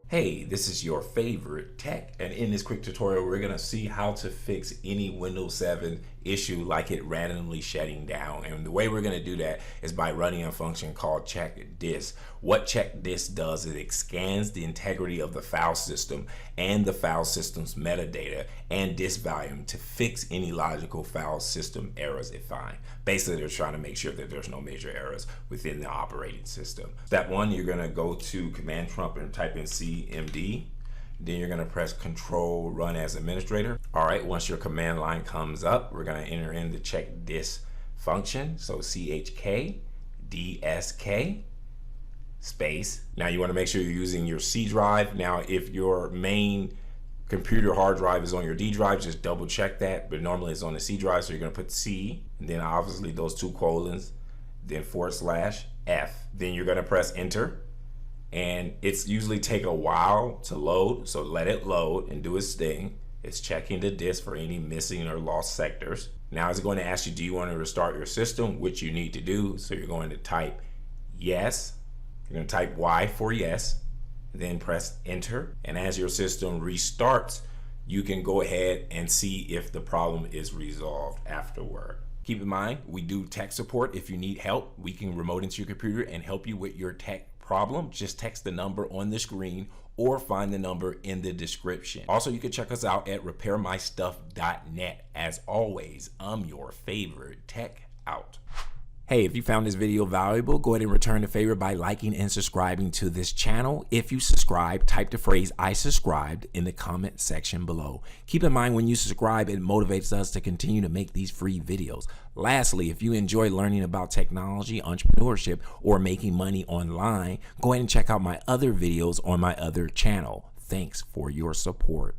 Hey, this is your favorite tech, and in this quick tutorial we're going to see how to fix any Windows 7 issue like it randomly shutting down. And the way we're going to do that is by running a function called check disk. What check disk does is it scans the integrity of the file system and the file system's metadata and disk volume to fix any logical file system errors it finds. Basically, they're trying to make sure that there's no major errors within the operating system. Step one, you're going to go to Command Prompt and type in CMD. Then you're going to press Control Run as Administrator. All right, once your command line comes up, we're going to enter in the check disk function. So CHK DSK space. Now you want to make sure you're using your C drive. Now, if your main computer hard drive is on your D drive, just double check that, but normally it's on the C drive, so you're going to put C, and then obviously those two colons, then /F. Then you're going to press enter, and it's usually take a while to load, so let it load and do its thing. It's checking the disk for any missing or lost sectors. Now it's going to ask you, do you want to restart your system, which you need to do. So you're going to type yes, you're going to type Y for yes, then press enter, and as your system restarts, you can go ahead and see if the problem is resolved afterward. Keep in mind, we do tech support. If you need help, we can remote into your computer and help you with your tech problem. Just text the number on the screen or find the number in the description. Also, you can check us out at repairmystuff.net. As always, I'm your favorite tech out. Hey, if you found this video valuable, go ahead and return the favor by liking and subscribing to this channel. If you subscribe, type the phrase "I subscribed" in the comment section below. Keep in mind, when you subscribe, it motivates us to continue to make these free videos. Lastly, if you enjoy learning about technology, entrepreneurship, or making money online, go ahead and check out my other videos on my other channel. Thanks for your support.